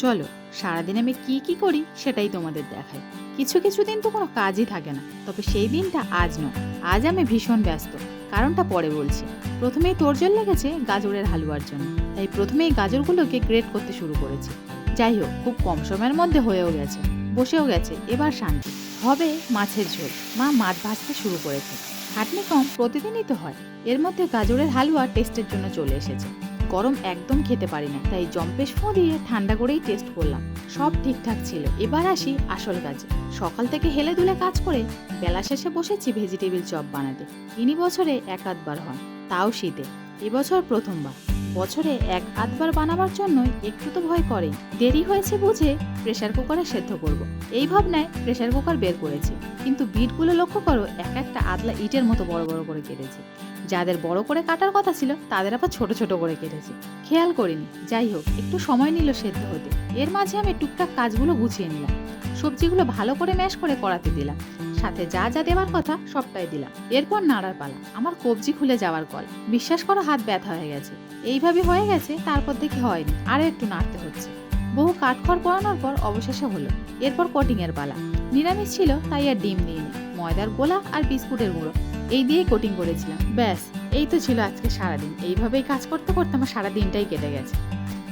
চলো সারাদিন আমি কি কি করি সেটাই তোমাদের দেখাই। কিছু কিছু দিন তো কোনো কাজই থাকে না, তবে সেই দিনটা আজ নয়। আজ আমি ভীষণ ব্যস্ত, কারণটা পরে বলছি। প্রথমেই তোড়জোড় লেগেছে গাজরের হালুয়ার জন্য, তাই প্রথমেই গাজরগুলোকে গ্রেট করতে শুরু করেছি। যাই হোক, খুব কম সময়ের মধ্যে হয়েও গেছে, বসেও গেছে, এবার শান্তি। হবে মাছের ঝোল। মা মাছ ভাজতে শুরু করেছে। খাটনি কম, প্রতিদিনই তো হয়। এর মধ্যে গাজরের হালুয়া টেস্টের জন্য চলে এসেছে। গরম একদম খেতে পারি না, তাই জম্পেশ ফোঁ দিয়ে ঠান্ডা করেই টেস্ট করলাম। সব ঠিকঠাক ছিল। এবার আসি আসল কাজে। সকাল থেকে হেলে দুলে কাজ করে বেলা শেষে বসেছি ভেজিটেবিল চপ বানাতে। তিনি বছরে এক আধবার হয়, তাও শীতে। এবছর প্রথমবার। বছরে এক আধবার বানাবার জন্য একটু তো ভয় করে। দেরি হয়েছে বুঝে প্রেসার কুকারে সেদ্ধ করব। এই ভাবনায় প্রেসার কুকার বের করেছি, কিন্তু বিটগুলো লক্ষ্য করো, এক একটা আদলা ইটের মতো বড় বড় করে কেটেছি। যাদের বড় করে কাটার কথা ছিল তাদের আবার ছোট ছোট করে কেটেছি, খেয়াল করিনি। যাই হোক, একটু সময় নিল সেদ্ধ হতে। এর মাঝে আমি টুকটাক কাজগুলো গুছিয়ে নিলাম। সবজিগুলো ভালো করে ম্যাশ করে কড়াতে দিলাম, সাথে যা যা দেওয়ার কথা সবটাই দিলাম। এরপর নাড়ার পালা। আমার কবজি খুলে যাওয়ার কল। বিশ্বাস করো, হাত ব্যথা হয়ে গেছে। এইভাবে হয়ে গেছে, তারপর দেখি হয়নি, আরো একটু নাড়তে হচ্ছে। বহু কাঠখড় পোড়ানোর পর অবশেষে হলো। এরপর কোটিং এর পালা। নিরামিষ ছিল, তাই আর ডিম দিইনি। ময়দার গোলা আর বিস্কুটের গুঁড়ো এই দিয়েই কোটিং করেছিলাম। ব্যাস, এই তো ছিল আজকে সারাদিন। এইভাবেই কাজ করতে করতে আমার সারা দিনটাই কেটে গেছে।